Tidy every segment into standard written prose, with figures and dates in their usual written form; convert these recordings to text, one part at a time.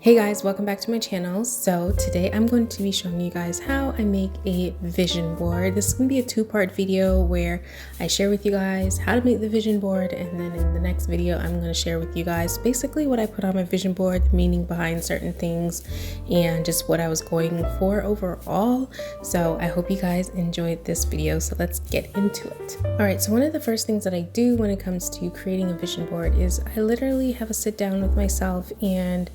Hey guys, welcome back to my channel. So today I'm going to be showing you guys how I make a vision board. This is going to be a two-part video where I share with you guys how to make the vision board, and then in the next video I'm going to share with you guys basically what I put on my vision board, the meaning behind certain things, and just what I was going for overall. So I hope you guys enjoyed this video, so let's get into it. Alright, so one of the first things that I do when it comes to creating a vision board is I literally have a sit down with myself and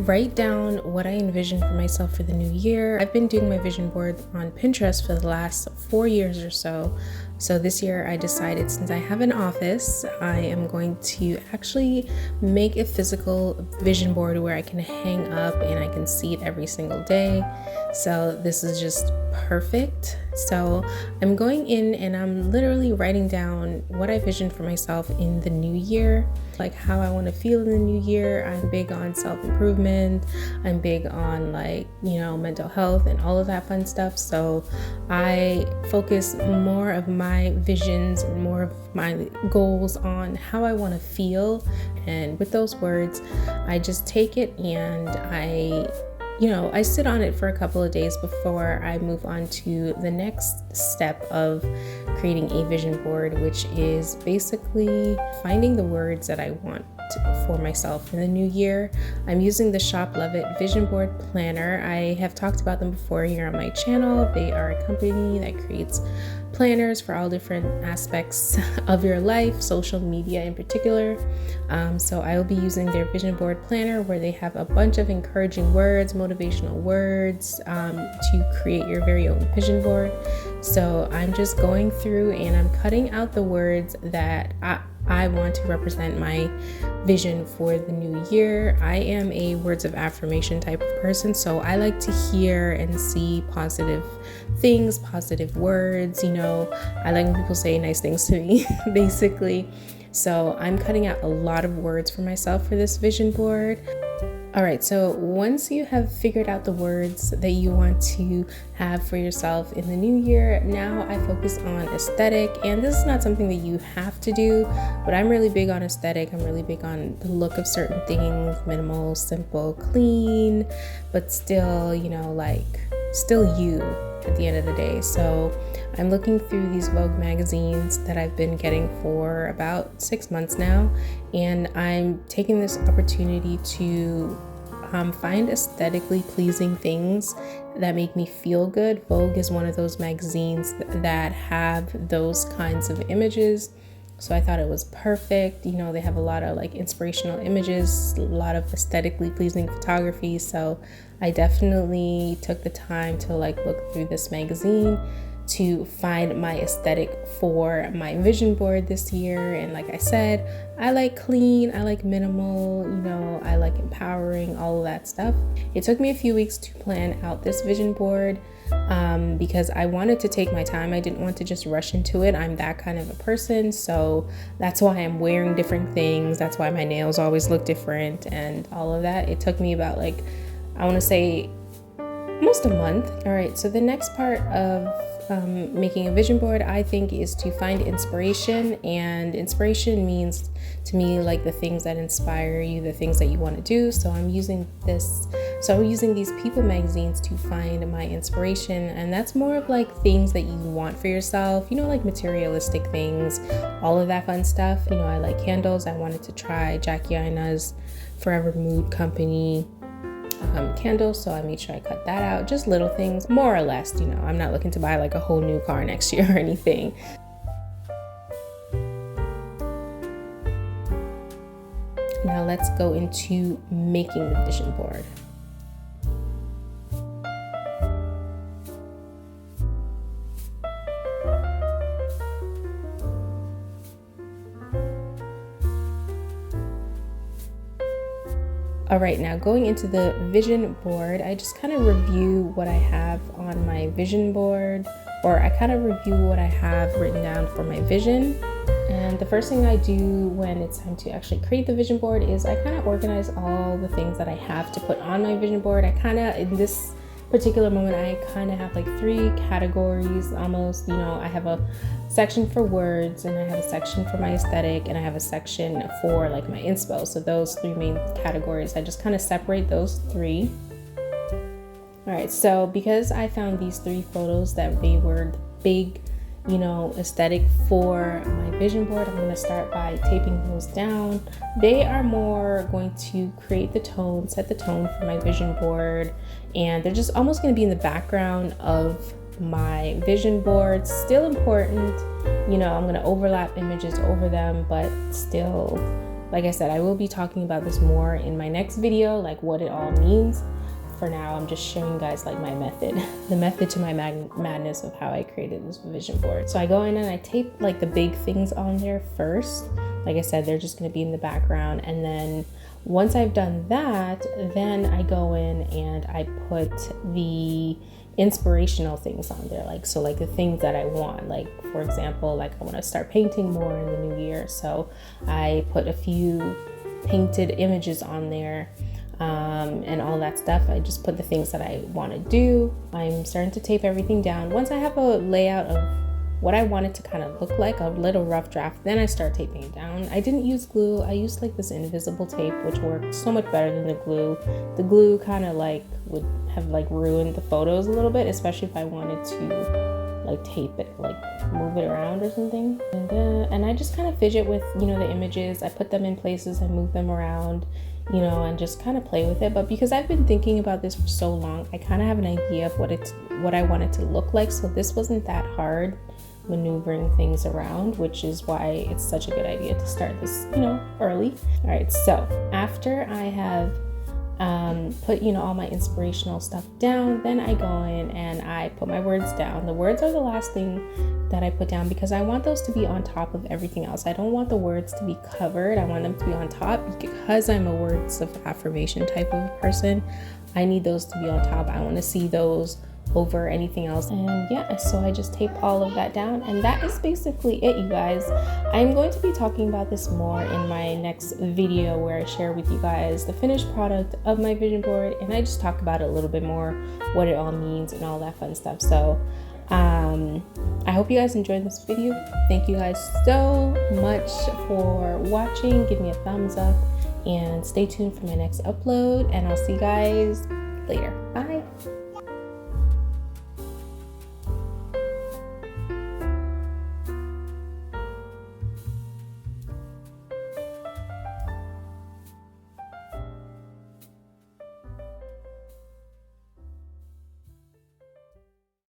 write down what I envision for myself for the new year. I've been doing my vision board on Pinterest for the last 4 years or so. So this year I decided, since I have an office, I am going to actually make a physical vision board where I can hang up and I can see it every single day. So this is just perfect. So I'm going in and I'm literally writing down what I vision for myself in the new year, like how I want to feel in the new year. I'm big on self-improvement. I'm big on mental health and all of that fun stuff. So I focus more of my visions and more of my goals on how I want to feel. And with those words, I just take it and I sit on it for a couple of days before I move on to the next step of creating a vision board, which is basically finding the words that I want for myself in the new year. I'm using the Lovet Vision Board Planner. I have talked about them before here on my channel. They are a company that creates planners for all different aspects of your life, social media in particular. So I will be using their vision board planner, where they have a bunch of encouraging words, motivational words, to create your very own vision board. So I'm just going through and I'm cutting out the words that I want to represent my vision for the new year. I am a words of affirmation type of person, so I like to hear and see positive things, positive words. I like when people say nice things to me, basically. So I'm cutting out a lot of words for myself for this vision board. Alright, so once you have figured out the words that you want to have for yourself in the new year, now I focus on aesthetic. And this is not something that you have to do, but I'm really big on aesthetic. I'm really big on the look of certain things: minimal, simple, clean, but still, still you at the end of the day. So I'm looking through these Vogue magazines that I've been getting for about 6 months now, and I'm taking this opportunity to find aesthetically pleasing things that make me feel good. Vogue is one of those magazines that have those kinds of images, so I thought it was perfect. They have a lot of inspirational images, a lot of aesthetically pleasing photography, so I definitely took the time to look through this magazine to find my aesthetic for my vision board this year. And like I said, I like clean, I like minimal, I like empowering, all of that stuff. It took me a few weeks to plan out this vision board because I wanted to take my time. I didn't want to just rush into it. I'm that kind of a person, so that's why I'm wearing different things. That's why my nails always look different and all of that. It took me about I want to say almost a month. All right, so the next part of making a vision board, I think, is to find inspiration. And inspiration means to me the things that inspire you, the things that you want to do. So I'm using these people magazines to find my inspiration, and that's more of things that you want for yourself, materialistic things, all of that fun stuff. I like candles. I wanted to try Jackie Aina's Forever Mood Company candles, so I made sure I cut that out. Just little things, more or less. I'm not looking to buy a whole new car next year or anything. Now let's go into making the vision board. All right, now going into the vision board, I just kind of review what I have on my vision board, or I kind of review what I have written down for my vision. And the first thing I do when it's time to actually create the vision board is I kind of organize all the things that I have to put on my vision board. I kind of, in this particular moment, I kind of have like 3 categories almost. You know, I have a section for words, and I have a section for my aesthetic, and I have a section for like my inspo. So those 3 main categories, I just kind of separate those 3. All right, so because I found these 3 photos that they were the big, you know, aesthetic for my vision board, I'm going to start by taping those down. They are more going to create the tone, set the tone for my vision board, and they're just almost going to be in the background of my vision board. Still important, you know, I'm going to overlap images over them, but still, like I said, I will be talking about this more in my next video, like what it all means. For now, I'm just showing you guys like my method, the method to my madness of how I created this vision board. So I go in and I tape like the big things on there first. Like I said, they're just going to be in the background, and then once I've done that, then I go in and I put the inspirational things on there, like so like the things that I want. Like for example, like I want to start painting more in the new year, so I put a few painted images on there. And all that stuff. I just put the things that I want to do. I'm starting to tape everything down. Once I have a layout of what I want it to kind of look like, a little rough draft, then I start taping it down. I didn't use glue. I used like this invisible tape, which worked so much better than the glue. The glue kind of like would have like ruined the photos a little bit, especially if I wanted to like tape it, like move it around or something. And I just kind of fidget with, you know, the images. I put them in places, I move them around, you know, and just kind of play with it. But because I've been thinking about this for so long, I kind of have an idea of what I want it to look like. So this wasn't that hard maneuvering things around, which is why it's such a good idea to start this, you know, early. All right, so after I have put, you know, all my inspirational stuff down, then I go in and I put my words down. The words are the last thing that I put down because I want those to be on top of everything else. I don't want the words to be covered. I want them to be on top because I'm a words of affirmation type of person. I need those to be on top. I want to see those over anything else. And yeah, so I just tape all of that down, and that is basically it, you guys. I'm going to be talking about this more in my next video where I share with you guys the finished product of my vision board, and I just talk about it a little bit more, what it all means and all that fun stuff. So I hope you guys enjoyed this video. Thank you guys so much for watching. Give me a thumbs up and stay tuned for my next upload, and I'll see you guys later. Bye.